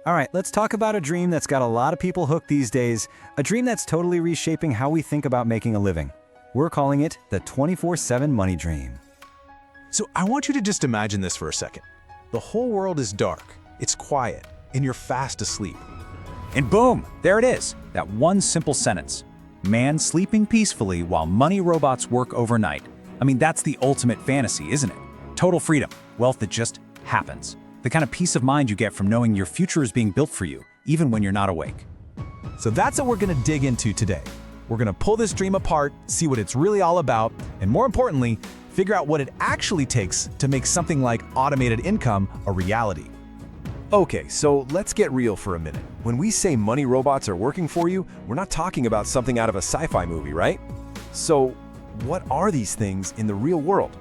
All right, let's talk about a dream that's got a lot of people hooked these days, a dream that's totally reshaping how we think about making a living. We're calling it the 24/7 money dream. So I want you to just imagine this for a second. The whole world is dark, it's quiet, and you're fast asleep. And boom, there it is, that one simple sentence. Man sleeping peacefully while money robots work overnight. I mean, that's the ultimate fantasy, isn't it? Total freedom, wealth that just happens. The kind of peace of mind you get from knowing your future is being built for you, even when you're not awake. So that's what we're gonna dig into today. We're gonna pull this dream apart, see what it's really all about, and more importantly, figure out what it actually takes to make something like automated income a reality. Okay, so let's get real for a minute. When we say money robots are working for you, we're not talking about something out of a sci-fi movie, right? So, what are these things in the real world?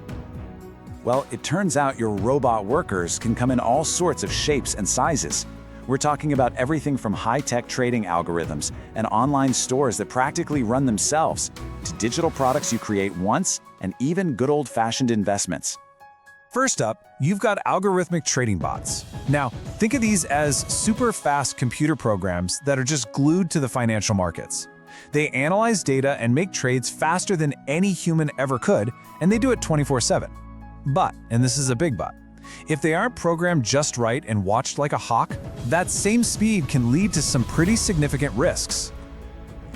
Well, it turns out your robot workers can come in all sorts of shapes and sizes. We're talking about everything from high-tech trading algorithms and online stores that practically run themselves, to digital products you create once, and even good old-fashioned investments. First up, you've got algorithmic trading bots. Now, think of these as super fast computer programs that are just glued to the financial markets. They analyze data and make trades faster than any human ever could, and they do it 24/7. But, and this is a big but, if they aren't programmed just right and watched like a hawk, that same speed can lead to some pretty significant risks.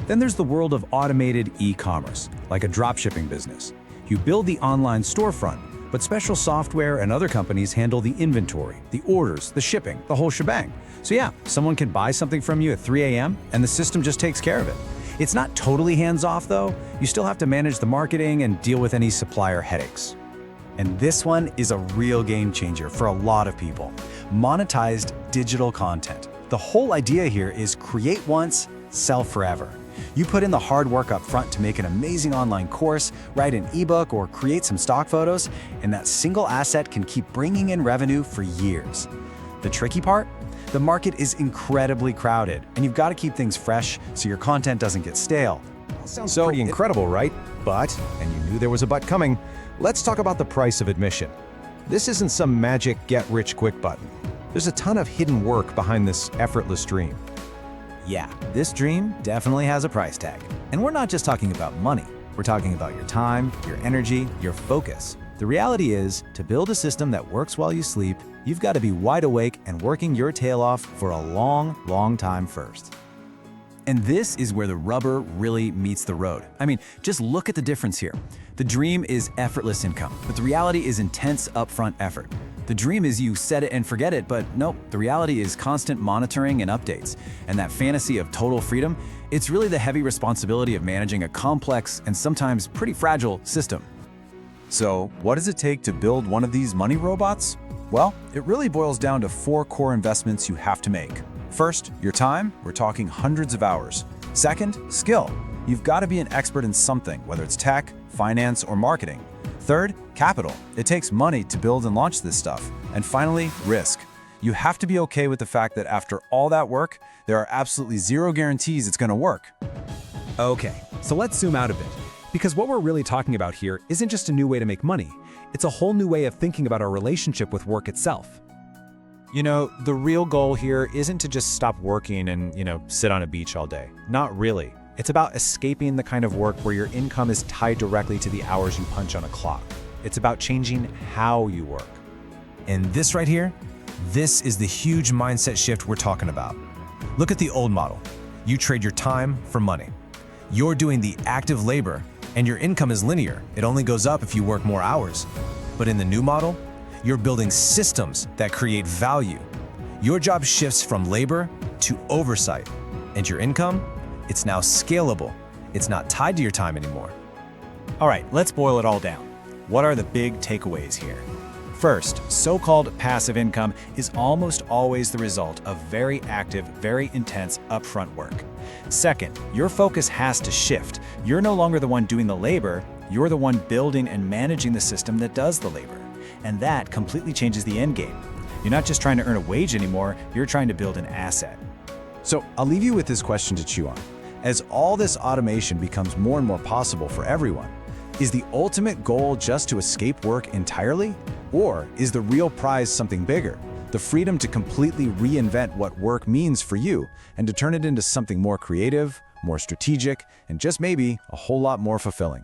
Then there's the world of automated e-commerce, like a dropshipping business. You build the online storefront, but special software and other companies handle the inventory, the orders, the shipping, the whole shebang. So yeah, someone can buy something from you at 3 a.m. and the system just takes care of it. It's not totally hands-off though. You still have to manage the marketing and deal with any supplier headaches. And this one is a real game changer for a lot of people. Monetized digital content. The whole idea here is create once, sell forever. You put in the hard work up front to make an amazing online course, write an ebook, or create some stock photos, and that single asset can keep bringing in revenue for years. The tricky part? The market is incredibly crowded, and you've got to keep things fresh so your content doesn't get stale. Sounds pretty incredible, right? But, and you knew there was a but coming, let's talk about the price of admission. This isn't some magic get-rich-quick button. There's a ton of hidden work behind this effortless dream. Yeah, this dream definitely has a price tag. And we're not just talking about money. We're talking about your time, your energy, your focus. The reality is, to build a system that works while you sleep, you've got to be wide awake and working your tail off for a long, long time first. And this is where the rubber really meets the road. I mean, just look at the difference here. The dream is effortless income, but the reality is intense upfront effort. The dream is you set it and forget it, but nope, the reality is constant monitoring and updates. And that fantasy of total freedom, it's really the heavy responsibility of managing a complex and sometimes pretty fragile system. So, what does it take to build one of these money robots? Well, it really boils down to 4 core investments you have to make. First, your time, we're talking hundreds of hours. Second, skill. You've got to be an expert in something, whether it's tech, finance, or marketing. Third, capital. It takes money to build and launch this stuff. And finally, risk. You have to be okay with the fact that after all that work, there are absolutely zero guarantees it's going to work. Okay, so let's zoom out a bit. Because what we're really talking about here isn't just a new way to make money. It's a whole new way of thinking about our relationship with work itself. You know, the real goal here isn't to just stop working and, sit on a beach all day. Not really. It's about escaping the kind of work where your income is tied directly to the hours you punch on a clock. It's about changing how you work. And this right here, this is the huge mindset shift we're talking about. Look at the old model. You trade your time for money. You're doing the active labor, and your income is linear. It only goes up if you work more hours. But in the new model, you're building systems that create value. Your job shifts from labor to oversight, and your income, it's now scalable. It's not tied to your time anymore. All right, let's boil it all down. What are the big takeaways here? First, so-called passive income is almost always the result of very active, very intense upfront work. Second, your focus has to shift. You're no longer the one doing the labor, you're the one building and managing the system that does the labor. And that completely changes the end game. You're not just trying to earn a wage anymore, you're trying to build an asset. So I'll leave you with this question to chew on. As all this automation becomes more and more possible for everyone, is the ultimate goal just to escape work entirely? Or is the real prize something bigger? the freedom to completely reinvent what work means for you and to turn it into something more creative, more strategic, and just maybe a whole lot more fulfilling.